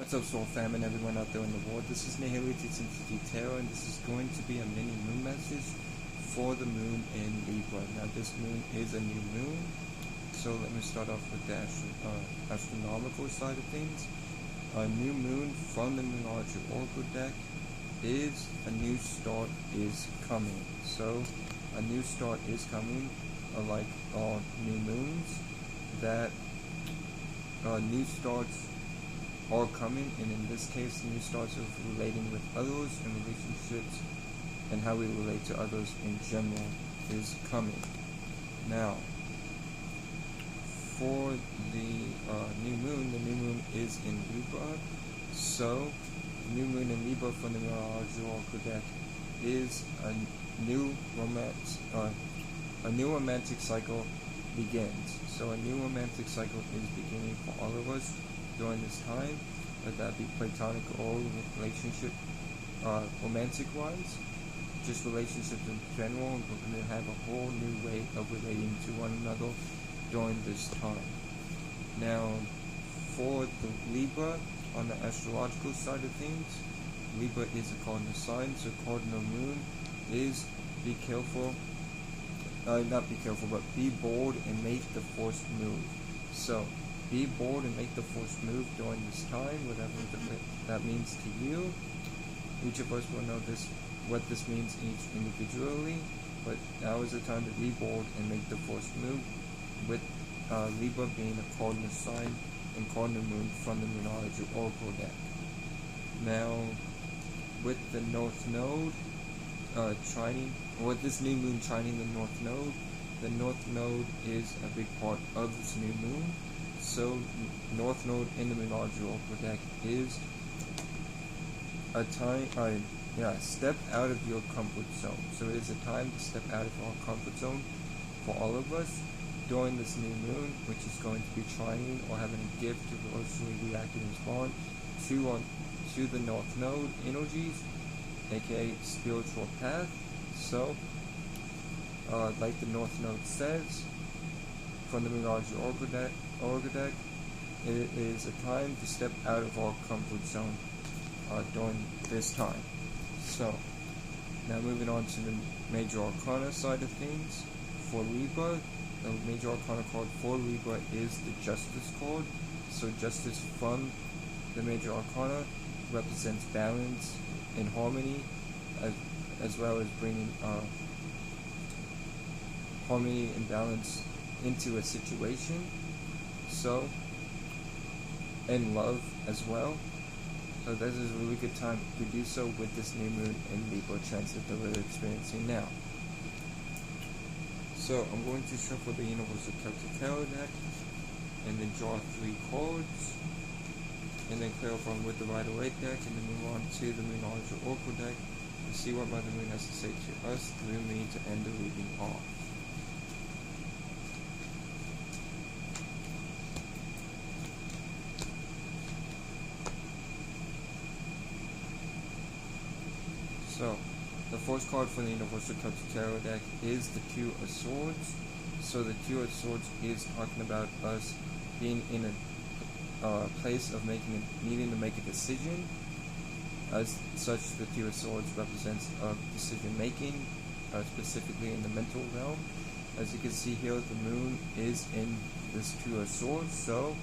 What's up, Soul Fam and everyone out there in the world? This is Nihility Sensity Tarot, and this is going to be a mini moon message for the moon in Libra. Now, this moon is a new moon, so let me start off with the astronomical side of things. A new moon from the Moonology Oracle deck is a new start is coming. So, a new start is coming, like all new moons, that new starts are coming, and in this case, new starts of relating with others and relationships and how we relate to others in general is coming. Now, for the new moon is in Libra, so the new moon in Libra from the Messege Oracle deck is a new romance, a new romantic cycle begins. So a new romantic cycle is beginning for all of us during this time, whether that be platonic or relationship, romantic wise, just relationships in general. We're going to have a whole new way of relating to one another during this time. Now, for the Libra, on the astrological side of things, Libra is a cardinal sign, so cardinal moon is be careful, not be careful, but be bold and make the forced move. So, be bold and make the forced move during this time, whatever that means to you. Each of us will know what this means each individually, but now is the time to be bold and make the forced move, with Libra being a cardinal sign and cardinal moon from the Moonology Oracle deck. Now, with the North Node with this new moon trining the North Node is a big part of this new moon. So, North Node in the Moonology Oracle deck is a time, step out of your comfort zone. So it is a time to step out of our comfort zone for all of us during this new moon, which is going to be trying or having a gift to emotionally react and respond to the North Node energies, aka spiritual path. So, like the North Node says, from the Messege Oracle deck, it is a time to step out of our comfort zone during this time. So, now moving on to the Major Arcana side of things. For Libra, the Major Arcana card for Libra is the Justice card. So Justice from the Major Arcana represents balance and harmony, as well as bringing harmony and balance into a situation, so, and love as well. So this is a really good time to do so with this new moon in Libra transit that we're experiencing now. So I'm going to shuffle the Universal Celtic Tarot deck and then draw 3 cards, and then clarify with the Rider-Waite deck, and then move on to the Moonology Oracle deck to see what Mother Moon has to say to us through me to end the reading off. So, the first card for the Universal Celtic Tarot deck is the Two of Swords. So the Two of Swords is talking about us being in a place of needing to make a decision. As such, the Two of Swords represents decision making, specifically in the mental realm. As you can see here, the moon is in this Two of Swords, so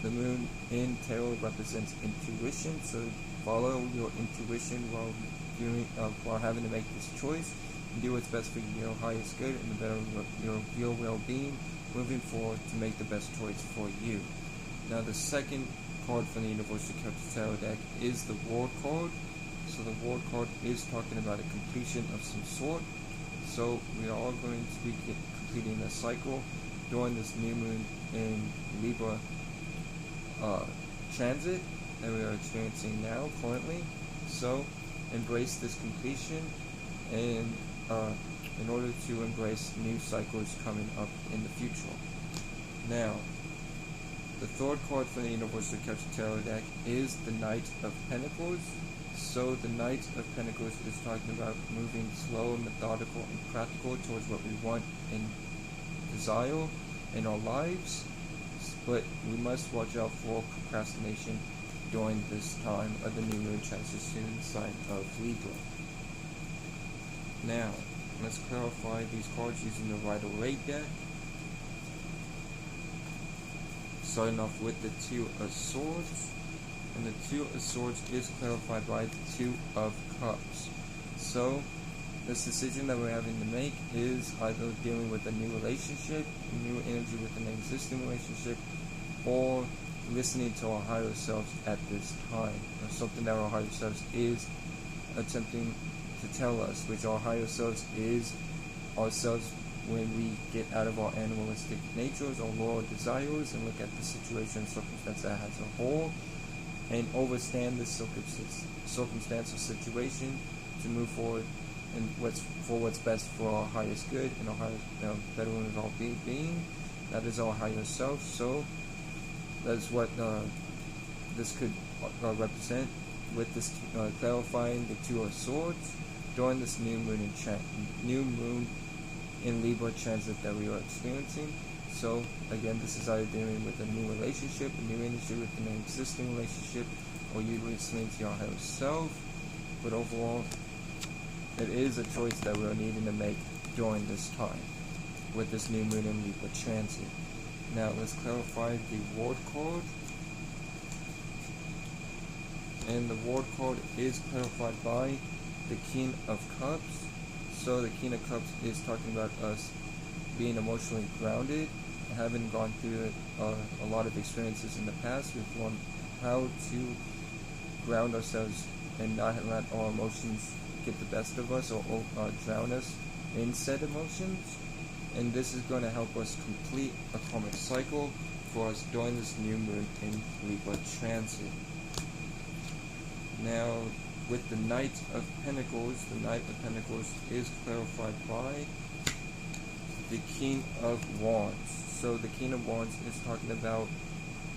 the moon in tarot represents intuition. So follow your intuition while having to make this choice, and do what's best for your highest good and the better your well-being moving forward to make the best choice for you. Now, the second card from the Universal Celtic Tarot deck is the World card. So the World card is talking about a completion of some sort. So we are all going to be completing a cycle during this new moon in Libra transit that we are experiencing now currently. So embrace this completion, and in order to embrace new cycles coming up in the future. Now, the third card from the Universal Celtic Tarot deck is the Knight of Pentacles. So the Knight of Pentacles is talking about moving slow, methodical, and practical towards what we want and desire in our lives, but we must watch out for procrastination during this time of the new moon transition in the sign of Libra. Now, let's clarify these cards using the Rider-Waite deck. Starting off with the Two of Swords. And the Two of Swords is clarified by the Two of Cups. So, this decision that we're having to make is either dealing with a new relationship, new energy with an existing relationship, or listening to our higher selves at this time, or something that our higher selves is attempting to tell us, which our higher selves is ourselves when we get out of our animalistic natures or lower desires and look at the situation and circumstance as a whole and overstand this circumstance or situation to move forward and what's best for our highest good and our highest betterment of our being. That is our higher self. So that's what this could represent with this clarifying the Two of Swords during this new moon in Libra transit that we are experiencing. So again, this is either dealing with a new relationship, a new energy with an existing relationship, or you listening to your higher self. But overall, it is a choice that we're needing to make during this time with this new moon in Libra transit. Now let's clarify the Ward card. And the Ward card is clarified by the King of Cups. So the King of Cups is talking about us being emotionally grounded, having gone through a lot of experiences in the past. We've learned how to ground ourselves and not let our emotions get the best of us or drown us in said emotions. And this is going to help us complete a karmic cycle for us during this new moon in Libra transit. Now, with the Knight of Pentacles, the Knight of Pentacles is clarified by the King of Wands. So the King of Wands is talking about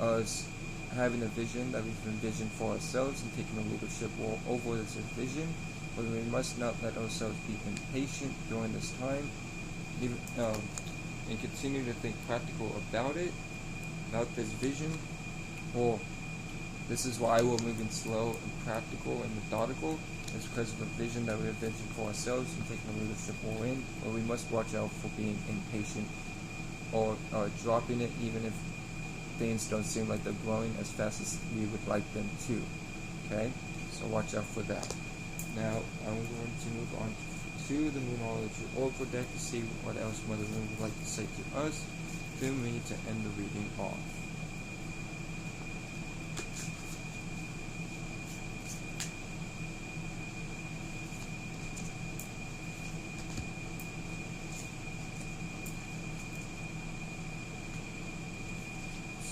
us having a vision that we've envisioned for ourselves and taking a leadership role over this vision, but we must not let ourselves be impatient during this time, and continue to think practical about this vision. Or this is why we're moving slow and practical and methodical. It's because of the vision that we envisioned for ourselves and taking a leadership role in, where we must watch out for being impatient or dropping it, even if things don't seem like they're growing as fast as we would like them to. Okay, so watch out for that. Now I'm going to move on to the Moonology Oracle deck to see what else Mother Moon would like to say to us through me to end the reading off.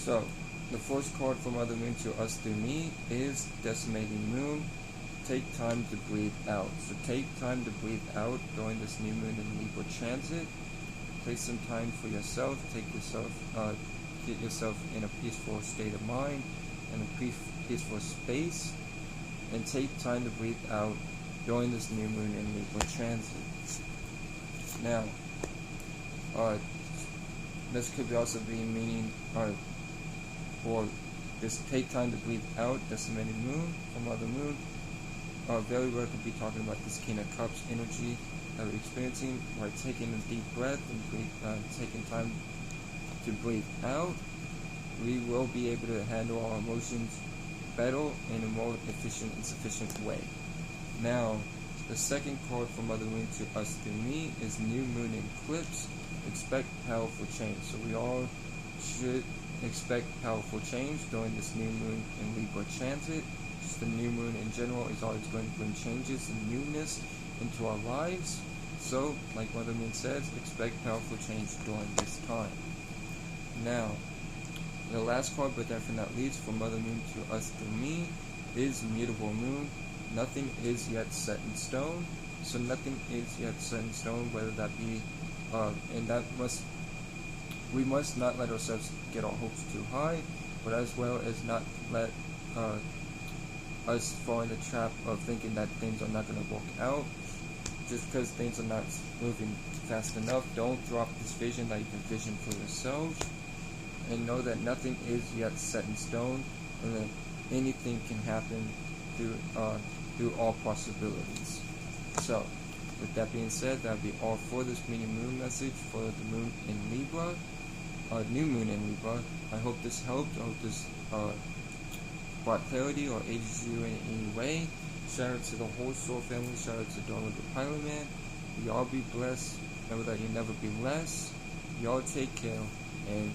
So, the first card from Mother Moon to us through me is Decimating Moon. Take time to breathe out. So take time to breathe out during this new moon in Libra transit. Take some time for yourself. Get yourself in a peaceful state of mind and a peaceful space. And take time to breathe out during this new moon in Libra transit. Now, this could also be meaning, or just take time to breathe out, Decimating Moon from Mother Moon. Very well could be talking about this King of Cups energy that we're experiencing by taking a deep breath and taking time to breathe out. We will be able to handle our emotions better in a more efficient and sufficient way. Now, the second card from Mother Moon to us through me is New Moon Eclipse. Expect powerful change. So we all should expect powerful change during this new moon in Libra transit. Just the new moon in general is always going to bring changes and newness into our lives. So, like Mother Moon says, expect powerful change during this time. Now, the last card, but definitely not least, from Mother Moon to us through me is Mutable Moon. Nothing is yet set in stone. So nothing is yet set in stone, whether that be, we must not let ourselves get our hopes too high, but as well as not let us fall in the trap of thinking that things are not going to work out. Just because things are not moving fast enough, don't drop this vision that you can vision for yourselves, and know that nothing is yet set in stone, and that anything can happen through all possibilities. So, with that being said, that'll be all for this mini moon message for the moon in Libra, new moon in Libra. I hope this helped. I hope this brought clarity or aided you in any way. Shout out to the whole Soul family. Shout out to Donald the Pilot Man. Y'all be blessed. Remember that you'll never be less. Y'all take care and